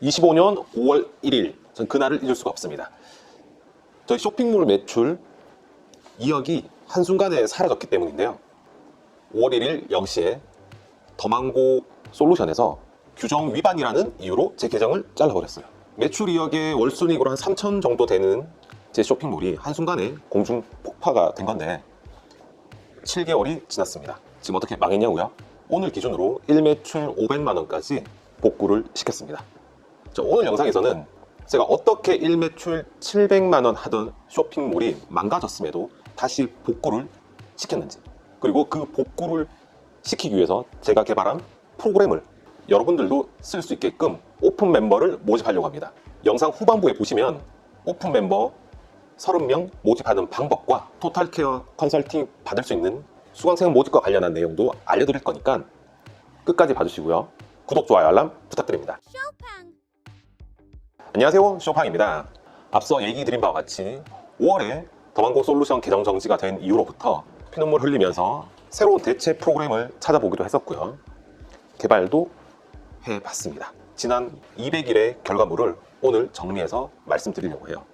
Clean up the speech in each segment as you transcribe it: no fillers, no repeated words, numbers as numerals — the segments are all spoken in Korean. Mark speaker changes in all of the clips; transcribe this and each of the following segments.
Speaker 1: 25년 5월 1일, 전 그날을 잊을 수가 없습니다. 저희 쇼핑몰 매출 2억이 한순간에 사라졌기 때문인데요. 5월 1일 0시에 더망고 솔루션에서 규정 위반이라는 이유로 제 계정을 잘라버렸어요. 매출 2억에 월순이익으로 한 3천 정도 되는 제 쇼핑몰이 한순간에 공중 폭파가 된 건데 7개월이 지났습니다. 지금 어떻게 망했냐고요? 오늘 기준으로 1매출 500만 원까지 복구를 시켰습니다. 오늘 영상에서는 제가 어떻게 1매출 700만 원 하던 쇼핑몰이 망가졌음에도 다시 복구를 시켰는지, 그리고 그 복구를 시키기 위해서 제가 개발한 프로그램을 여러분들도 쓸 수 있게끔 오픈 멤버를 모집하려고 합니다. 영상 후반부에 보시면 오픈 멤버 30명 모집하는 방법과 토탈케어 컨설팅 받을 수 있는 수강생 모집과 관련한 내용도 알려드릴 거니까 끝까지 봐주시고요. 구독, 좋아요, 알람 부탁드립니다. 안녕하세요, 쇼팡입니다. 앞서 얘기 드린 바와 같이 5월에 더망고 솔루션 계정 정지가 된 이후로부터 피눈물 흘리면서 새로운 대체 프로그램을 찾아보기도 했었고요. 개발도 해봤습니다. 지난 200일의 결과물을 오늘 정리해서 말씀드리려고 해요.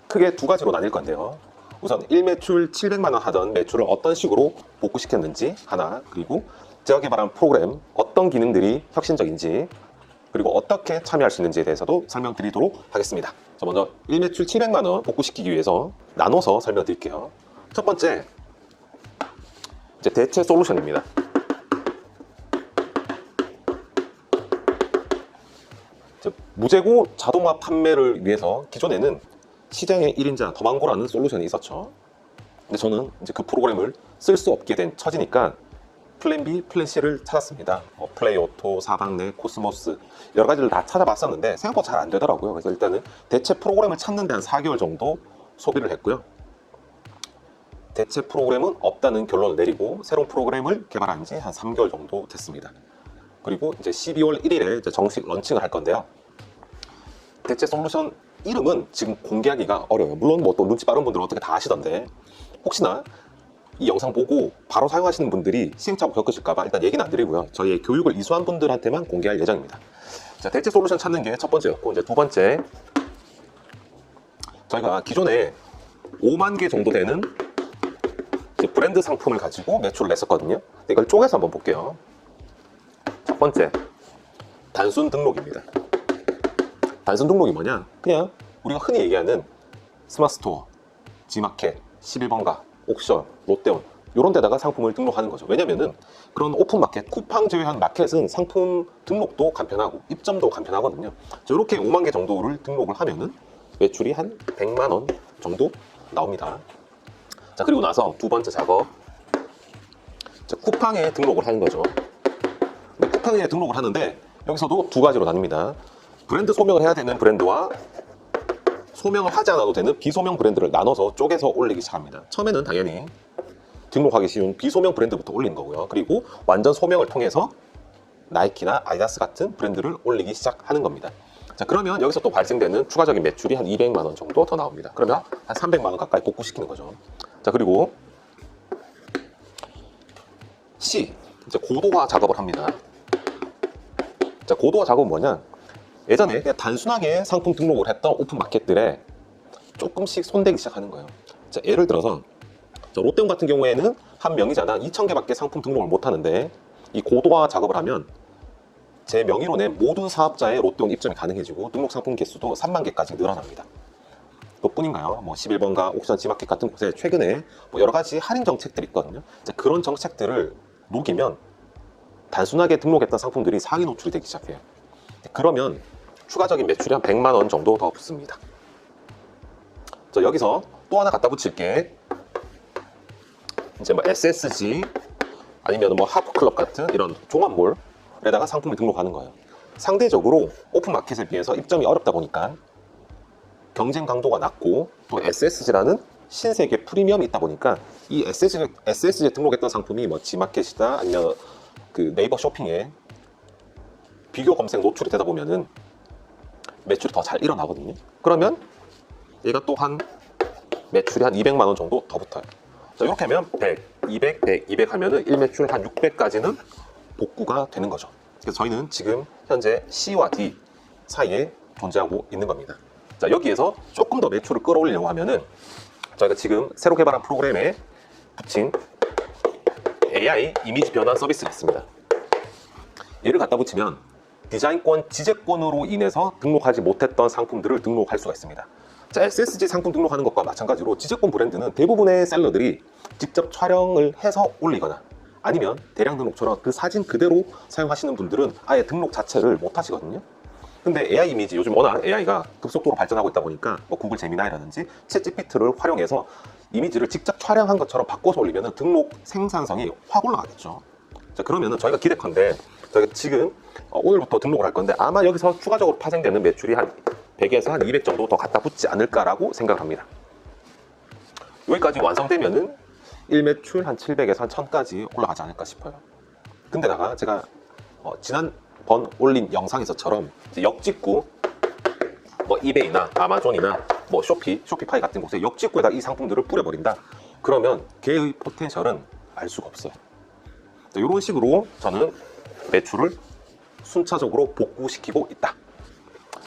Speaker 1: 크게 두 가지로 나뉠 건데요. 우선 1매출 700만 원 하던 매출을 어떤 식으로 복구시켰는지 하나, 그리고 제가 개발한 프로그램 어떤 기능들이 혁신적인지, 그리고 어떻게 참여할 수 있는지에 대해서도 설명드리도록 하겠습니다. 먼저 1매출 700만 원 복구시키기 위해서 나눠서 설명드릴게요. 첫 번째, 이제 대체 솔루션입니다. 무재고 자동화 판매를 위해서 기존에는 시장의 1인자 더망고라는 솔루션이 있었죠. 근데 저는 이제 그 프로그램을 쓸 수 없게 된 처지니까 플랜 B, 플랜 C를 찾았습니다. 플레이오토, 사방내, 코스모스 여러 가지를 다 찾아봤었는데 생각보다 잘 안 되더라고요. 그래서 일단은 대체 프로그램을 찾는 데 한 4개월 정도 소비를 했고요. 대체 프로그램은 없다는 결론을 내리고 새로운 프로그램을 개발한 지 한 3개월 정도 됐습니다. 그리고 이제 12월 1일에 이제 정식 런칭을 할 건데요. 대체 솔루션 이름은 지금 공개하기가 어려워요. 물론 뭐 또 눈치 빠른 분들은 어떻게 다 아시던데, 혹시나 이 영상 보고 바로 사용하시는 분들이 시행착오 겪으실까봐 일단 얘기는 안 드리고요. 저희의 교육을 이수한 분들한테만 공개할 예정입니다. 자, 대체 솔루션 찾는 게 첫 번째였고, 이제 두 번째, 저희가 기존에 5만 개 정도 되는 브랜드 상품을 가지고 매출을 냈었거든요. 이걸 쪼개서 한번 볼게요. 첫 번째, 단순 등록입니다. 단순 등록이 뭐냐? 그냥 우리가 흔히 얘기하는 스마트스토어, G마켓, 11번가, 옥션, 롯데온 이런 데다가 상품을 등록하는 거죠. 왜냐면은 그런 오픈마켓, 쿠팡 제외한 마켓은 상품 등록도 간편하고 입점도 간편하거든요. 이렇게 5만 개 정도를 등록을 하면은 매출이 한 100만 원 정도 나옵니다. 자, 그리고 나서 두 번째 작업, 쿠팡에 등록을 하는 거죠. 쿠팡에 등록을 하는데 여기서도 두 가지로 나뉩니다. 브랜드 소명을 해야 되는 브랜드와 소명을 하지 않아도 되는 비소명 브랜드를 나눠서 쪼개서 올리기 시작합니다. 처음에는 당연히 등록하기 쉬운 비소명 브랜드부터 올리는 거고요. 그리고 완전 소명을 통해서 나이키나 아디다스 같은 브랜드를 올리기 시작하는 겁니다. 자, 그러면 여기서 또 발생되는 추가적인 매출이 한 200만 원 정도 더 나옵니다. 그러면 한 300만 원 가까이 복구시키는 거죠. 자, 그리고 C, 이제 고도화 작업을 합니다. 자, 고도화 작업은 뭐냐? 예전에 그냥 단순하게 상품 등록을 했던 오픈마켓들에 조금씩 손대기 시작하는 거예요. 자, 예를 들어서 롯데온 같은 경우에는 한 명의자당 2,000개밖에 상품 등록을 못 하는데, 이 고도화 작업을 하면 제 명의로 낸 모든 사업자의 롯데온 입점이 가능해지고 등록 상품 개수도 3만 개까지 늘어납니다. 그것뿐인가요? 11번가, 옥션, G마켓 같은 곳에 최근에 여러 가지 할인 정책들이 있거든요. 자, 그런 정책들을 녹이면 단순하게 등록했던 상품들이 상위 노출이 되기 시작해요. 그러면 추가적인 매출이 한 100만 원 정도 더 붙습니다. 자, 여기서 또 하나 갖다 붙일 게 이제 SSG 아니면 하프클럽 같은 이런 종합몰에다가 상품을 등록하는 거예요. 상대적으로 오픈마켓에 비해서 입점이 어렵다 보니까 경쟁 강도가 낮고, 또 SSG라는 신세계 프리미엄이 있다 보니까 이 SSG에 등록했던 상품이 G마켓이다 아니면 그 네이버 쇼핑에 비교 검색 노출이 되다 보면은 매출이 더 잘 일어나거든요. 그러면 얘가 또 한 매출이 한 200만 원 정도 더 붙어요. 자, 이렇게 하면 100, 200, 100, 200 하면은 1매출 한 600까지는 복구가 되는 거죠. 그래서 저희는 지금 현재 C와 D 사이에 존재하고 있는 겁니다. 자, 여기에서 조금 더 매출을 끌어올리려고 하면은 저희가 지금 새로 개발한 프로그램에 붙인 AI 이미지 변환 서비스가 있습니다. 얘를 갖다 붙이면 디자인권, 지재권으로 인해서 등록하지 못했던 상품들을 등록할 수가 있습니다. 자, SSG 상품 등록하는 것과 마찬가지로 지재권 브랜드는 대부분의 셀러들이 직접 촬영을 해서 올리거나 아니면 대량 등록처럼 그 사진 그대로 사용하시는 분들은 아예 등록 자체를 못 하시거든요. 근데 AI 이미지, 요즘 워낙 AI가 급속도로 발전하고 있다 보니까 뭐 구글 제미나이라든지 챗 GPT를 활용해서 이미지를 직접 촬영한 것처럼 바꿔서 올리면 등록 생산성이 확 올라가겠죠. 자, 그러면은 저희가 기대컨대 저희가 지금 오늘부터 등록을 할 건데 아마 여기서 추가적으로 파생되는 매출이 한 100에서 한 200 정도 더 갖다 붙지 않을까라고 생각합니다. 여기까지 완성되면은 일매출 한 700에서 한 1000까지 올라가지 않을까 싶어요. 근데다가 제가 지난번 올린 영상에서처럼 역직구 뭐 이베이나 아마존이나 뭐 쇼피파이 같은 곳에 역직구에다 이 상품들을 뿌려버린다. 그러면 걔의 포텐셜은 알 수가 없어요. 이런 식으로 저는 매출을 순차적으로 복구시키고 있다.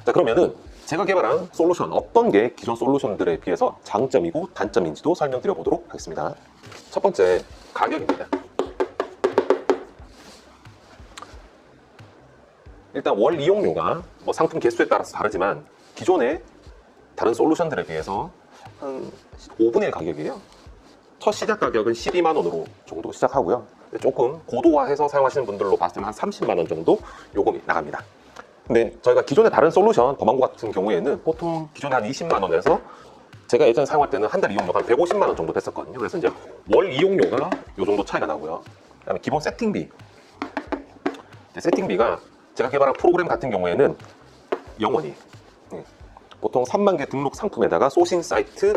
Speaker 1: 자, 그러면은 제가 개발한 솔루션 어떤 게 기존 솔루션들에 비해서 장점이고 단점인지도 설명드려 보도록 하겠습니다. 첫 번째, 가격입니다. 일단 월 이용료가 뭐 상품 개수에 따라서 다르지만 기존의 다른 솔루션들에 비해서 한 5분의 1 가격이에요. 첫 시작 가격은 12만 원으로 정도 시작하고요. 조금 고도화해서 사용하시는 분들로 봤을 때는 한 30만 원 정도 요금이 나갑니다. 근데 저희가 기존의 다른 솔루션 더망고 같은 경우에는 보통 기존에 한 20만 원에서 제가 예전에 사용할 때는 한 달 이용료가 한 150만 원 정도 됐었거든요. 그래서 이제 월 이용료가 요 정도 차이가 나고요. 그다음에 기본 세팅비. 세팅비가 제가 개발한 프로그램 같은 경우에는 0원이에요. 보통 3만 개 등록 상품에다가 소싱 사이트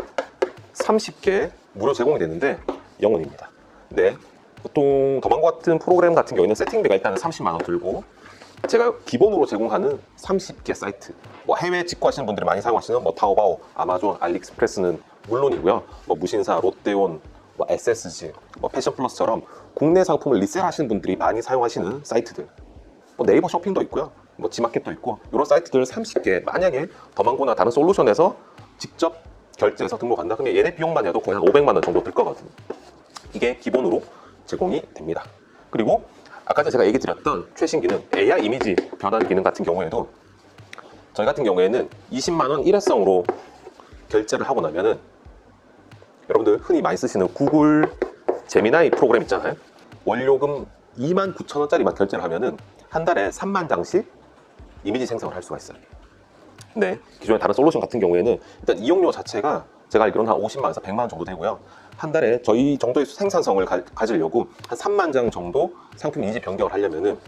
Speaker 1: 30개 무료 제공이 되는데 0원입니다. 근데 보통 더망고 같은 프로그램 같은 경우에는 세팅비가 일단은 30만 원 들고 제가 기본으로 제공하는 30개 사이트, 뭐 해외 직구하시는 분들이 많이 사용하시는 뭐 타오바오, 아마존, 알리익스프레스는 물론이고요. 뭐 무신사, 롯데온, 뭐 SSG, 뭐 패션플러스처럼 국내 상품을 리셀하시는 분들이 많이 사용하시는 사이트들, 뭐 네이버 쇼핑도 있고요. 뭐 지마켓도 있고 이런 사이트들 30개 만약에 더망고나 다른 솔루션에서 직접 결제해서 등록한다 그러면 얘네 비용만 해도 거의 한 500만 원 정도 들 거거든요. 이게 기본으로 제공이 됩니다. 그리고 아까 전에 제가 얘기 드렸던 최신 기능 AI 이미지 변환 기능 같은 경우에도 저희 같은 경우에는 20만 원 일회성으로 결제를 하고 나면은 여러분들 흔히 많이 쓰시는 구글 제미나이 프로그램 있잖아요. 원료금 29,000원짜리만 결제를 하면은 한 달에 3만 장씩 이미지 생성을 할 수가 있어요. 근데 기존의 다른 솔루션 같은 경우에는 일단 이용료 자체가 제가 알기로는 한 50만 원에서 100만 원 정도 되고요. 한 달에 저희 정도의 생산성을 가지려고 한 3만 장 정도 상품 이미지 변경을 하려면은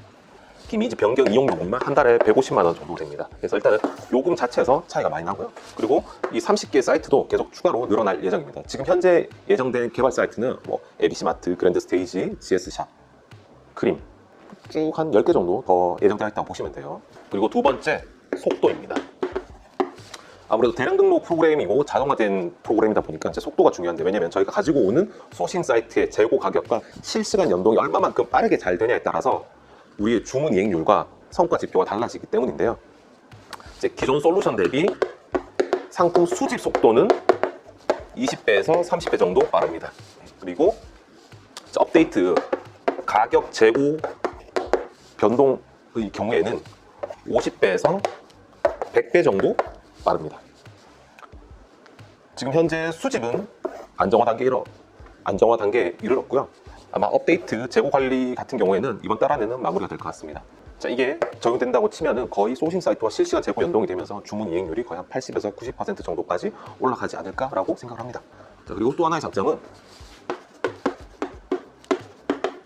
Speaker 1: 이미지 변경 이용료금만 한 달에 150만 원 정도 됩니다. 그래서 일단은 요금 자체에서 차이가 많이 나고요. 그리고 이 30개 사이트도 계속 추가로 늘어날 예정입니다. 지금 현재 예정된 개발 사이트는 뭐 ABC마트, 그랜드스테이지, GS샵, 크림 쭉 한 10개 정도 더 예정되어 있다고 보시면 돼요. 그리고 두 번째, 속도입니다. 아무래도 대량 등록 프로그램이고 자동화된 프로그램이다 보니까 이제 속도가 중요한데, 왜냐면 저희가 가지고 오는 소싱 사이트의 재고 가격과 실시간 연동이 얼마만큼 빠르게 잘 되냐에 따라서 우리의 주문 이행률과 성과 지표가 달라지기 때문인데요. 이제 기존 솔루션 대비 상품 수집 속도는 20배에서 30배 정도 빠릅니다. 그리고 업데이트 가격 재고 변동의 경우에는 50배에서 100배 정도 빠릅니다. 지금 현재 수집은 안정화 단계에 이르렀고요. 아마 업데이트 재고 관리 같은 경우에는 이번 달 안에는 마무리가 될 것 같습니다. 자, 이게 적용된다고 치면은 거의 소싱 사이트와 실시간 재고 연동이 되면서 주문 이행률이 거의 한 80에서 90% 정도까지 올라가지 않을까라고 생각을 합니다. 자, 그리고 또 하나의 장점은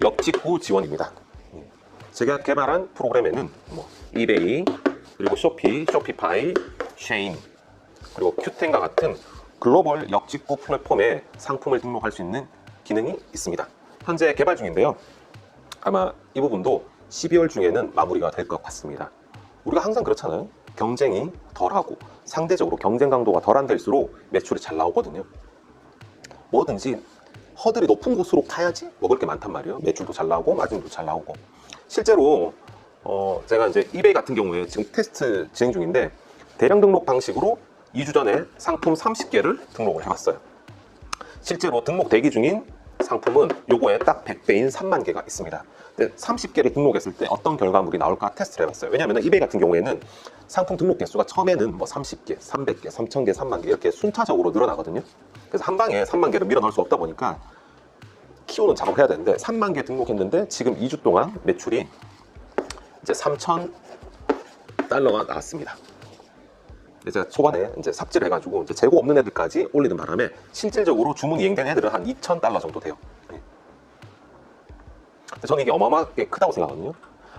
Speaker 1: 역직구 지원입니다. 제가 개발한 프로그램에는 뭐 이베이, 그리고 쇼피파이, 쉐인, 그리고 큐텐과 같은 글로벌 역직구 플랫폼에 상품을 등록할 수 있는 기능이 있습니다. 현재 개발 중인데요. 아마 이 부분도 12월 중에는 마무리가 될 것 같습니다. 우리가 항상 그렇잖아요. 경쟁이 덜하고 상대적으로 경쟁 강도가 덜한 데일수록 매출이 잘 나오거든요. 뭐든지 허들이 높은 곳으로 가야지 먹을 게 많단 말이에요. 매출도 잘 나오고 마진도 잘 나오고. 실제로 제가 이제 이베이 같은 경우에 지금 테스트 진행 중인데 대량 등록 방식으로 2주 전에 상품 30개를 등록을 해봤어요. 실제로 등록 대기 중인 상품은 요거에 딱 100배인 3만 개가 있습니다. 근데 30개를 등록했을 때 어떤 결과물이 나올까 테스트를 해봤어요. 왜냐하면 이베이 같은 경우에는 상품 등록 개수가 처음에는 뭐 30개, 300개, 3000개, 3만 개 이렇게 순차적으로 늘어나거든요. 그래서 한 방에 3만 개를 밀어 넣을 수 없다 보니까 키우는 작업을 해야 되는데 3만 개 등록했는데 지금 2주 동안 매출이 이제 3,000달러가 나왔습니다. 제가 초반에 이제 삽질을 해가지고 이제 재고 없는 애들까지 올리는 바람에 실질적으로 주문 이행된 애들은 한 2,000달러 정도 돼요. 저는 이게 어마어마하게 크다고 생각하거든요.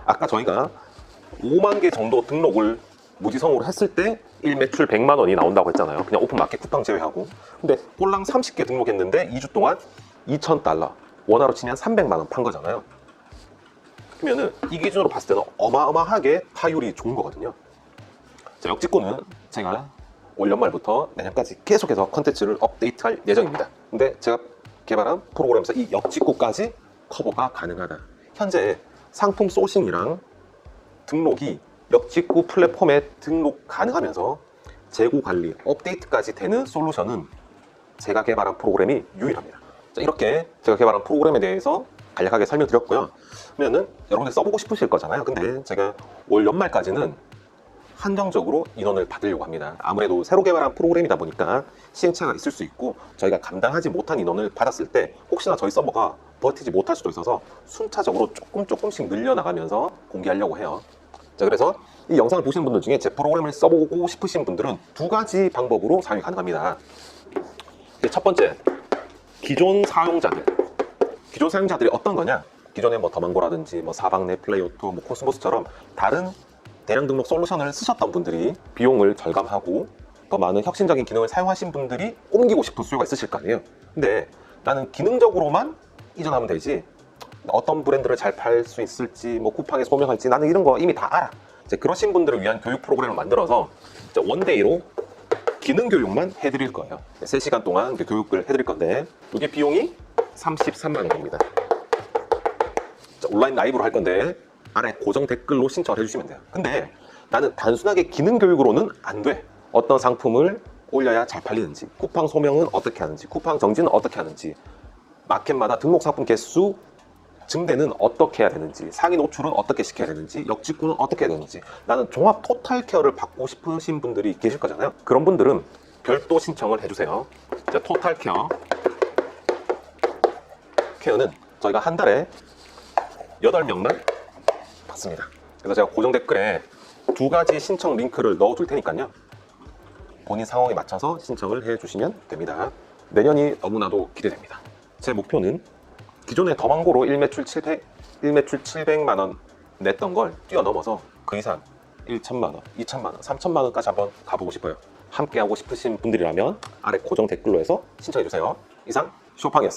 Speaker 1: 아까 저희가 5만 개 정도 등록을 무지성으로 했을 때 1매출 100만 원이 나온다고 했잖아요. 그냥 오픈마켓 쿠팡 제외하고. 근데 꼴랑 30개 등록했는데 2주 동안 2,000달러, 원화로 치면 300만 원 판 거잖아요. 그러면은 이 기준으로 봤을 때는 어마어마하게 타율이 좋은 거거든요. 자, 역직구는 제가 올 연말부터 내년까지 계속해서 컨텐츠를 업데이트할 예정입니다. 근데 제가 개발한 프로그램에서 이 역직구까지 커버가 가능하다. 현재 상품 소싱이랑 등록이 역직구 플랫폼에 등록 가능하면서 재고 관리, 업데이트까지 되는 솔루션은 제가 개발한 프로그램이 유일합니다. 자, 이렇게 제가 개발한 프로그램에 대해서 간략하게 설명드렸고요. 그러면은 여러분들 써보고 싶으실 거잖아요. 근데 제가 올 연말까지는 한정적으로 인원을 받으려고 합니다. 아무래도 새로 개발한 프로그램이다 보니까 시행착오가 있을 수 있고 저희가 감당하지 못한 인원을 받았을 때 혹시나 저희 서버가 버티지 못할 수도 있어서 순차적으로 조금씩 늘려나가면서 공개하려고 해요. 자, 그래서 이 영상을 보시는 분들 중에 제 프로그램을 써보고 싶으신 분들은 두 가지 방법으로 사용이 가능합니다. 첫 번째, 기존 사용자들이 어떤 거냐? 기존에 뭐 더망고라든지 뭐 사방내, 플레이오토, 뭐 코스모스처럼 다른 대량 등록 솔루션을 쓰셨던 분들이 비용을 절감하고 더 많은 혁신적인 기능을 사용하신 분들이 옮기고 싶은 수요가 있으실 거 아니에요. 근데 나는 기능적으로만 이전하면 되지 어떤 브랜드를 잘 팔 수 있을지 뭐 쿠팡에 소명할지 나는 이런 거 이미 다 알아. 이제 그러신 분들을 위한 교육 프로그램을 만들어서 원데이로 기능 교육만 해드릴 거예요. 3시간 동안 교육을 해드릴 건데 이게 비용이 33만 원입니다. 온라인 라이브로 할 건데 아래 고정 댓글로 신청을 해주시면 돼요. 근데 나는 단순하게 기능 교육으로는 안 돼. 어떤 상품을 올려야 잘 팔리는지, 쿠팡 소명은 어떻게 하는지, 쿠팡 정지는 어떻게 하는지, 마켓마다 등록 상품 개수 증대는 어떻게 해야 되는지, 상위 노출은 어떻게 시켜야 되는지, 역직구는 어떻게 해야 되는지 나는 종합 토탈 케어를 받고 싶으신 분들이 계실 거잖아요. 그런 분들은 별도 신청을 해주세요. 자, 토탈 케어는 저희가 한 달에 8명만 받습니다. 그래서 제가 고정 댓글에 두 가지 신청 링크를 넣어둘 테니까요. 본인 상황에 맞춰서 신청을 해주시면 됩니다. 내년이 너무나도 기대됩니다. 제 목표는 기존의 더망고로 1매출 700만 원 냈던 걸 뛰어넘어서 그 이상 1,000만 원, 2,000만 원, 3,000만 원까지 한번 가보고 싶어요. 함께 하고 싶으신 분들이라면 아래 고정 댓글로 해서 신청해주세요. 이상 쇼팡이었습니다.